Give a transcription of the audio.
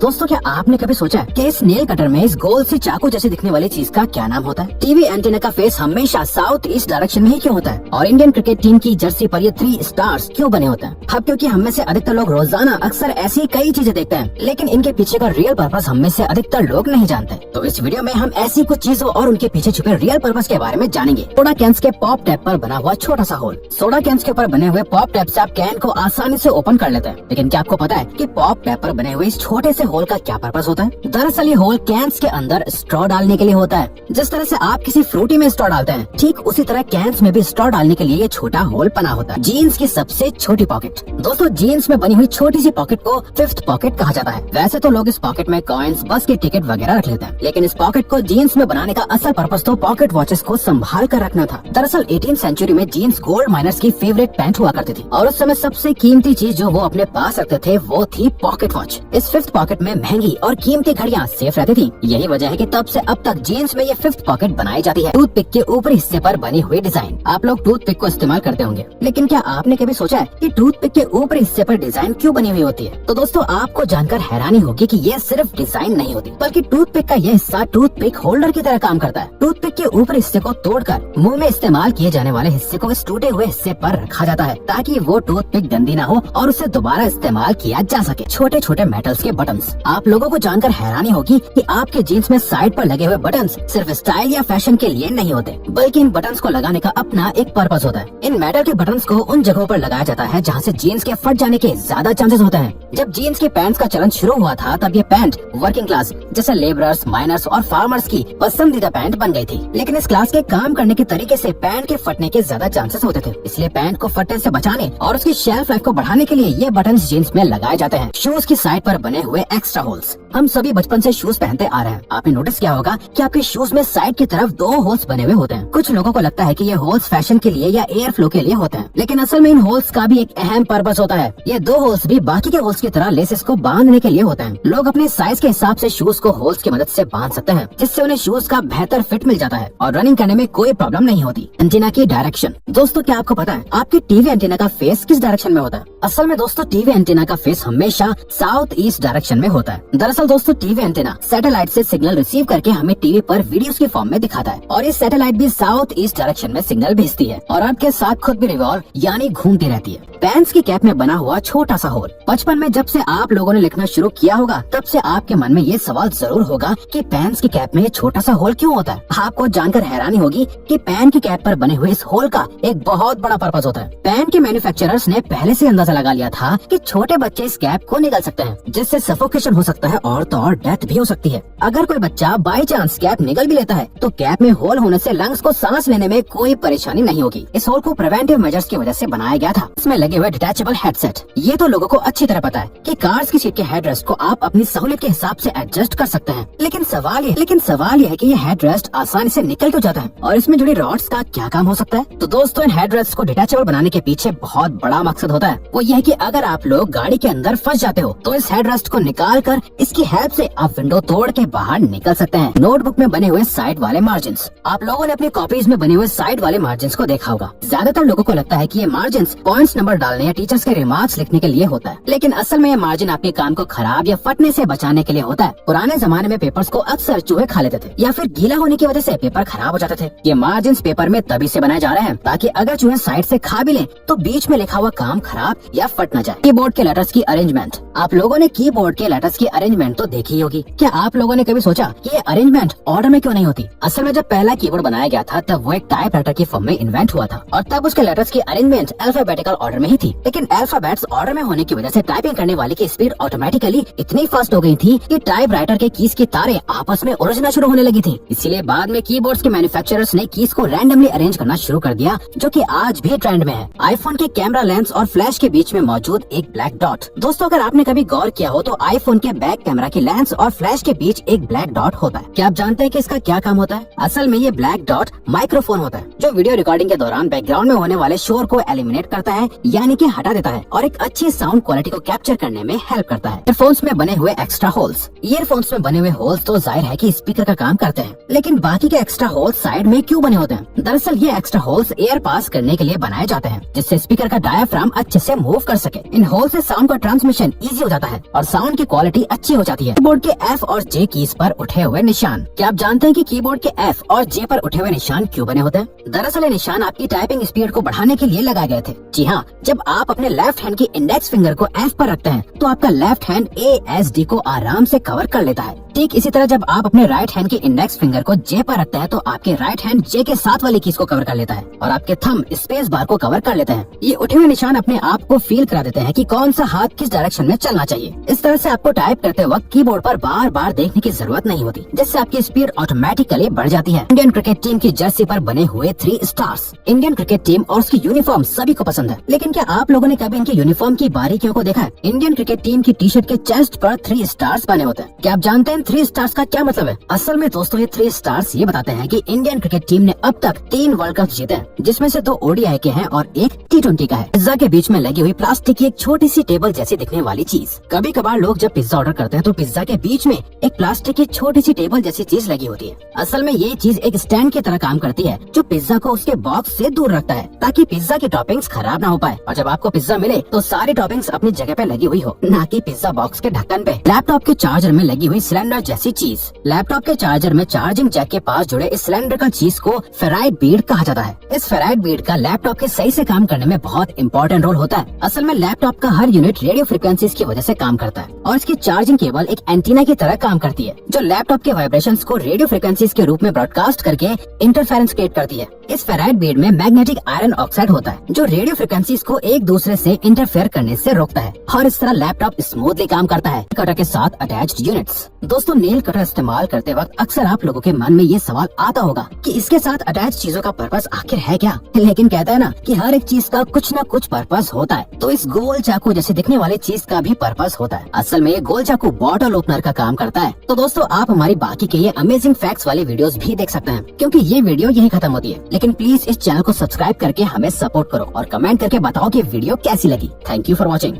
दोस्तों क्या आपने कभी सोचा है कि इस नेल कटर में इस गोल से चाकू जैसे दिखने वाली चीज का क्या नाम होता है? टीवी एंटीना का फेस हमेशा साउथ ईस्ट डायरेक्शन में ही क्यों होता है? और इंडियन क्रिकेट टीम की जर्सी पर ये 3 स्टार्स क्यों बने होते हैं? अब क्योंकि हम में से अधिकतर लोग रोजाना अक्सर ऐसी कई चीजें देखते हैं, लेकिन इनके पीछे का रियल पर्पस हम में से अधिकतर लोग नहीं जानते। तो इस वीडियो में हम ऐसी कुछ चीजों और उनके पीछे छुपे रियल पर्पस के बारे में जानेंगे। सोडा कैंस के पॉप टैप पर बना हुआ छोटा सा होल। सोडा कैंस के ऊपर बने हुए पॉप टैप से आप कैन को आसानी से ओपन कर लेते हैं, लेकिन क्या आपको पता है कि पॉप टैप पर बने हुए इस छोटे से होल का क्या पर्पस होता है? दरअसल ये होल कैंस के अंदर स्ट्रॉ डालने के लिए होता है। जिस तरह से आप किसी फ्रूटी में स्ट्रॉ डालते हैं, ठीक उसी तरह कैंस में भी स्ट्रॉ डालने के लिए ये छोटा होल बना होता है। जीन्स की सबसे छोटी पॉकेट। दोस्तों जीन्स में बनी हुई छोटी सी पॉकेट को 5th पॉकेट कहा जाता है। वैसे तो लोग इस पॉकेट में कॉइन्स, बस की टिकट वगैरह रख लेते हैं, लेकिन इस पॉकेट को जीन्स में बनाने का असल पर्पस तो पॉकेट वॉचेस को संभाल कर रखना था। दरअसल 18th सेंचुरी में जीन्स गोल्ड माइनर्स की फेवरेट पैंट हुआ करती थी, और उस समय सबसे कीमती चीज जो वो अपने पास रखते थे वो थी पॉकेट वॉच। इस 5th पॉकेट में महंगी और कीमती घड़ियां सेफ रहती थी। यही वजह है कि तब से अब तक जीन्स में ये 5th पॉकेट बनाई जाती है। टूथपिक के ऊपरी हिस्से पर बनी हुई डिजाइन। आप लोग टूथपिक को इस्तेमाल करते होंगे, लेकिन क्या आपने कभी सोचा है कि टूथपिक के ऊपरी हिस्से पर डिजाइन क्यों बनी हुई होती है? तो दोस्तों आपको जानकर हैरानी होगी कि ये सिर्फ डिजाइन नहीं होती, बल्कि टूथपिक का यह हिस्सा टूथपिक होल्डर की तरह काम करता है। टूथपिक के ऊपरी हिस्से को तोड़कर मुंह में इस्तेमाल किए जाने वाले हिस्से को इस टूटे हुए हिस्से पर रखा जाता है, ताकि वो टूथपिक गंदी ना हो और उसे दोबारा इस्तेमाल किया जा सके। छोटे छोटे मेटल्स के बटन्स। आप लोगों को जानकर हैरानी होगी कि आपके जीन्स में साइड पर लगे हुए बटन्स सिर्फ स्टाइल या फैशन के लिए नहीं होते, बल्कि इन बटन्स को लगाने का अपना एक पर्पस होता है। इन मेटल के बटन्स को उन जगहों पर लगाया जाता है जहाँ से जीन्स के फट जाने के ज्यादा चांसेस होते हैं। जब जीन्स के पैंट्स का चलन शुरू हुआ था, तब ये पैंट वर्किंग क्लास जैसे लेबरर्स, माइनर्स और फार्मर्स की पसंदीदा पैंट बन गई थी। लेकिन इस क्लास के काम करने के तरीके से पैंट के फटने के ज्यादा चांसेस होते थे, इसलिए पैंट को फटने से बचाने और उसकी शेल्फ लाइफ को बढ़ाने के लिए ये बटन्स जीन्स में लगाए जाते हैं। शूज की साइड पर बने हुए एक्स्ट्रा होल्स। हम सभी बचपन से शूज पहनते आ रहे हैं। आपने नोटिस किया होगा कि आपके शूज में साइड की तरफ 2 होल्स बने हुए होते हैं। कुछ लोगों को लगता है कि ये होल्स फैशन के लिए या एयर फ्लो के लिए होते हैं, लेकिन असल में इन होल्स का भी एक अहम पर्पस होता है। ये 2 होल्स भी बाकी के होल्स की तरह लेसेस को बांधने के लिए होते हैं। लोग अपने साइज के हिसाब से शूज को होल्स की मदद से बांध सकते हैं, जिससे उन्हें शूज का बेहतर फिट मिल जाता है और रनिंग करने में कोई प्रॉब्लम नहीं होती। एंटीना की डायरेक्शन। दोस्तों क्या आपको पता है आपकी टीवी एंटीना का फेस किस डायरेक्शन में होता है? असल में दोस्तों टीवी एंटीना का फेस हमेशा साउथ ईस्ट डायरेक्शन में होता है। दरअसल दोस्तों टीवी एंटीना सैटेलाइट से सिग्नल रिसीव करके हमें टीवी पर वीडियोस की फॉर्म में दिखाता है, और ये सैटेलाइट भी साउथ ईस्ट डायरेक्शन में सिग्नल भेजती है और अर्थ के साथ खुद भी रिवॉल्व यानी घूमती रहती है। पैंट्स की कैप में बना हुआ छोटा सा होल। बचपन में जब से आप लोगों ने लिखना शुरू किया होगा, तब से आपके मन में ये सवाल जरूर होगा कि पैंट्स की कैप में ये छोटा सा होल क्यों होता है? आपको जानकर हैरानी होगी कि पैंट की कैप पर बने हुए इस होल का एक बहुत बड़ा पर्पस होता है। पैंट के मैन्युफैक्चरर्स ने पहले से अंदाजा लगा लिया था कि छोटे बच्चे इस कैप को निगल सकते हैं, जिससे सफोकेशन हो सकता है और तो और डेथ भी हो सकती है। अगर कोई बच्चा बाई चांस कैप निगल भी लेता है, तो कैप में होल होने से लंग्स को सांस लेने में कोई परेशानी नहीं होगी। इस होल को प्रिवेंटिव मेजर्स की वजह से बनाया गया था। इसमें लगे हुए डिटैचेबल हेडसेट। ये तो लोगों को अच्छी तरह पता है कि कार्स की सीट के हेडरेस्ट को आप अपनी सहूलियत के हिसाब से एडजस्ट कर सकते हैं, लेकिन सवाल ये है कि ये हेडरेस्ट आसानी से निकल क्यों जाता है, और इसमें जुड़ी रॉड्स का क्या काम हो सकता है? तो दोस्तों इन हेडरेस्ट को डिटैचेबल बनाने के पीछे बहुत बड़ा मकसद होता है। वो ये है कि अगर आप लोग गाड़ी के अंदर फंस जाते हो, तो इस हेडरेस्ट को निकाल कर इसकी हेल्प से आप विंडो तोड़ के बाहर निकल सकते हैं। नोटबुक में बने हुए साइड वाले मार्जिन। आप लोगों ने अपनी कॉपीज में बने हुए साइड वाले मार्जिन को देखा होगा। ज्यादातर लोगों को लगता है कि ये मार्जिन पॉइंट्स नंबर डालने या टीचर्स के रिमार्क्स लिखने के लिए होता है, लेकिन असल में ये मार्जिन आपके काम को खराब या फटने से बचाने के लिए होता है। पुराने जमाने में पेपर्स को अक्सर चूहे खा लेते थे, या फिर गीला होने की वजह से पेपर खराब हो जाते थे। ये मार्जिन पेपर में तभी से बनाए जा रहे हैं ताकि अगर चूहे साइड से खा भी लें, तो बीच में लिखा हुआ काम खराब या फट न जाए। कीबोर्ड के लेटर्स की अरेंजमेंट। आप लोगों ने कीबोर्ड के लेटर्स की अरेंजमेंट तो देखी होगी। क्या आप लोगों ने कभी सोचा कि ये अरेंजमेंट ऑर्डर में क्यों नहीं होती? असल में जब पहला कीबोर्ड बनाया गया था, तब वो एक टाइपराइटर की फॉर्म में इन्वेंट हुआ था, और तब उसके लेटर्स की अरेंजमेंट अल्फाबेटिकल ऑर्डर में ही थी। लेकिन अल्फाबेट्स ऑर्डर में होने की वजह से टाइपिंग करने वाले की स्पीड ऑटोमेटिकली इतनी फास्ट हो गई थी कि टाइपराइटर के कीज की तारें आपस में उलझना शुरू होने लगी थी। इसीलिए बाद में कीबोर्ड्स के मैन्युफैक्चरर्स ने कीज को रैंडमली अरेंज करना शुरू कर दिया, जो कि आज भी ट्रेंड में है। आईफोन के कैमरा लेंस और फ्लैश के बीच में मौजूद एक ब्लैक डॉट। दोस्तों अगर आपने कभी गौर किया हो, तो आईफोन के बैक कैमरा के लेंस और फ्लैश के बीच एक ब्लैक डॉट होता है। क्या आप जानते हैं कि इसका क्या काम होता है? असल में ये ब्लैक डॉट माइक्रोफोन होता है, जो वीडियो रिकॉर्डिंग के दौरान बैकग्राउंड में होने वाले शोर को एलिमिनेट करता है, यानी कि हटा देता है, और एक अच्छी साउंड क्वालिटी को कैप्चर करने में हेल्प करता है। ईयरफोन्स में बने हुए एक्स्ट्रा होल्स। ईयरफोन्स में बने हुए होल्स तो जाहिर है कि स्पीकर का काम करते हैं, लेकिन बाकी के एक्स्ट्रा होल्स साइड में क्यों बने होते हैं? दरअसल ये एक्स्ट्रा होल्स एयर पास करने के लिए बनाए जाते हैं, जिससे स्पीकर का डायाफ्राम अच्छे से मूव कर सके। इन होल से साउंड का ट्रांसमिशन इजी हो जाता है और साउंड की इसकी क्वालिटी अच्छी हो जाती है। कीबोर्ड के F और J कीज पर उठे हुए निशान। क्या आप जानते हैं कि कीबोर्ड के F और J पर उठे हुए निशान क्यों बने होते हैं? दरअसल ये निशान आपकी टाइपिंग स्पीड को बढ़ाने के लिए लगाए गए थे। जी हाँ, जब आप अपने लेफ्ट हैंड की इंडेक्स फिंगर को F पर रखते हैं तो आपका लेफ्ट हैंड ASD को आराम से कवर कर लेता है। ठीक इसी तरह जब आप अपने राइट हैंड की इंडेक्स फिंगर को J पर रखते हैं तो आपके राइट हैंड J के साथ वाली कीज को कवर कर लेता है और आपके थंब स्पेस बार को कवर कर लेते हैं। ये उठे हुए निशान अपने आप को फील करा देते हैं कि कौन सा हाथ किस डायरेक्शन में चलना चाहिए। इस तरह से आपको टाइप करते वक्त कीबोर्ड पर बार बार देखने की जरूरत नहीं होती, जिससे आपकी स्पीड ऑटोमेटिकली बढ़ जाती है। इंडियन क्रिकेट टीम की जर्सी पर बने हुए 3 स्टार्स। इंडियन क्रिकेट टीम और उसकी यूनिफॉर्म सभी को पसंद है, लेकिन क्या आप लोगों ने कभी इनकी यूनिफॉर्म की बारीकियों को देखा है? इंडियन क्रिकेट टीम की टी शर्ट के चेस्ट पर 3 स्टार्स बने होते हैं। क्या आप जानते हैं 3 स्टार्स का क्या मतलब है? असल में दोस्तों ये 3 स्टार्स ये बताते हैं कि इंडियन क्रिकेट टीम ने अब तक 3 वर्ल्ड कप जीते हैं, जिसमें से 2 ODI के हैं और 1 T20 का है। पिज्जा के बीच में लगी हुई प्लास्टिक की एक छोटी सी टेबल जैसी दिखने वाली चीज। कभी कभार लोग जब पिज्जा ऑर्डर करते हैं तो पिज्जा के बीच में एक प्लास्टिक की छोटी सी टेबल जैसी चीज लगी होती है। असल में ये चीज एक स्टैंड की तरह काम करती है जो पिज्जा को उसके बॉक्स से दूर रखता है ताकि पिज्जा की टॉपिंग्स खराब ना हो पाए और जब आपको पिज्जा मिले तो सारी टॉपिंग्स अपनी जगह पे लगी हुई हो, ना कि पिज्जा बॉक्स के ढक्कन पे। लैपटॉप के चार्जर में लगी हुई सिलेंडर जैसी चीज। लैपटॉप के चार्जर में चार्जिंग जैक के पास जुड़े इस सिलेंडर का चीज को फेराइट बीड कहा जाता है। इस फेराइट बीड का लैपटॉप के सही से काम करने में बहुत इंपॉर्टेंट रोल होता है। असल में लैपटॉप का हर यूनिट रेडियो फ्रिक्वेंसीज की वजह से काम करता है और इसकी चार्जिंग केबल एक एंटीना की तरह काम करती है जो लैपटॉप के वाइब्रेशंस को रेडियो फ्रिक्वेंसीज के रूप में ब्रॉडकास्ट करके इंटरफेरेंस क्रिएट करती है। इस फेराइट बीड में मैग्नेटिक आयरन ऑक्साइड होता है जो रेडियो फ्रिक्वेंसीज को एक दूसरे से इंटरफेयर करने से रोकता है और इस तरह लैपटॉप स्मूथली काम करता है। कटर के साथ अटैच्ड यूनिट्स। दोस्तों नेल कटर इस्तेमाल करते वक्त अक्सर आप लोगों के मन में ये सवाल आता होगा कि इसके साथ अटैच चीजों का पर्पस आखिर है क्या? लेकिन कहता है ना कि हर एक चीज का कुछ न कुछ पर्पस होता है, तो इस गोल चाकू जैसे दिखने वाली चीज का भी पर्पस होता है। असल में ये गोल चाकू बॉटल ओपनर का काम करता है। तो दोस्तों आप हमारी बाकी के ये अमेजिंग फैक्ट्स वाले वीडियोस भी देख सकते हैं, क्योंकि ये वीडियो यहीं खत्म होती है। लेकिन प्लीज इस चैनल को सब्सक्राइब करके हमें सपोर्ट करो और कमेंट करके बताओ कि वीडियो कैसी लगी। Thank you for watching.